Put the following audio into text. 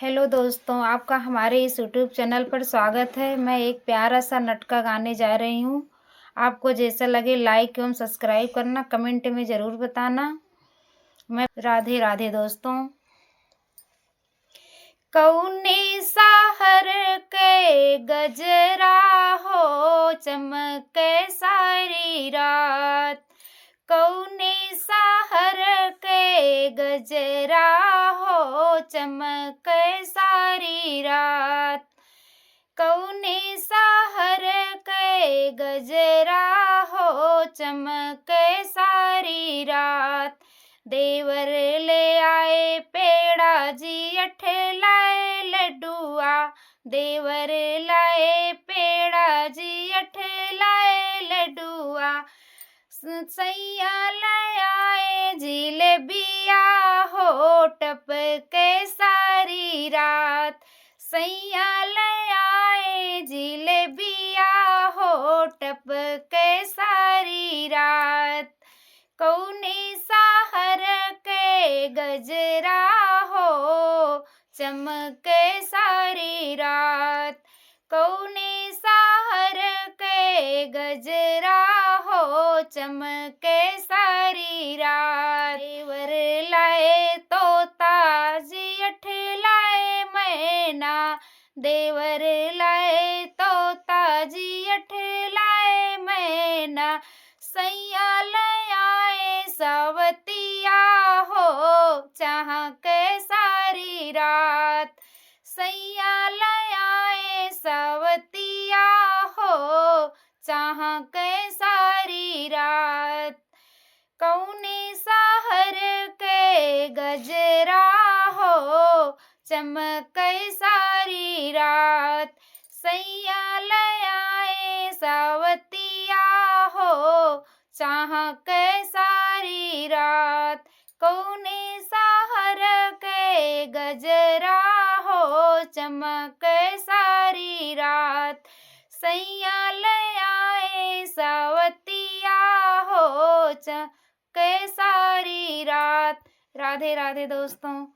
Hello दोस्तों, आपका हमारे इस यूट्यूब चैनल पर स्वागत है। मैं एक प्यारा-सा नटका गाने जा रही हूँ। आपको जैसा लगे लाइक एवं सब्सक्राइब करना, कमेंट में ज़रूर बताना। मैं राधे राधे दोस्तों। कौने शहर के गजरा हो चमके सारी रात। कौने शहर के गजरा हो चमके सारी रात। कौने शहर के गजरा हो चमके सारी रात। देवर ले आए पेड़ा जी अठलाए लड्डुआ। देवर लाए पेड़ा जी अठलाए लड्डुआ। सैया ले आए जिलेबिया हो टपके सारी रात। सैया ले आए जिलेबिया हो टपके सारी रात। कौने शहर के गजरा हो चमके सारी रात। कौने शहर के गजरा हो चमके सारी रात। देवर लाए तोता जी अठलाए मैना। देवर लाए तोता जी अठलाए मैना। सैया ले आए सवतिया हो चाह के सारी रात। सैया ले आए सवतिया हो चाह के सारी रात। कौने शहर के गजरा हो चमके सारी रात। सैया ले आए सवतिया हो चाह के सारी रात। कौने शहर के गजरा हो चमके सारी रात। सैया ले आए सवतिया हो चमके सारी रात। राधे राधे दोस्तों।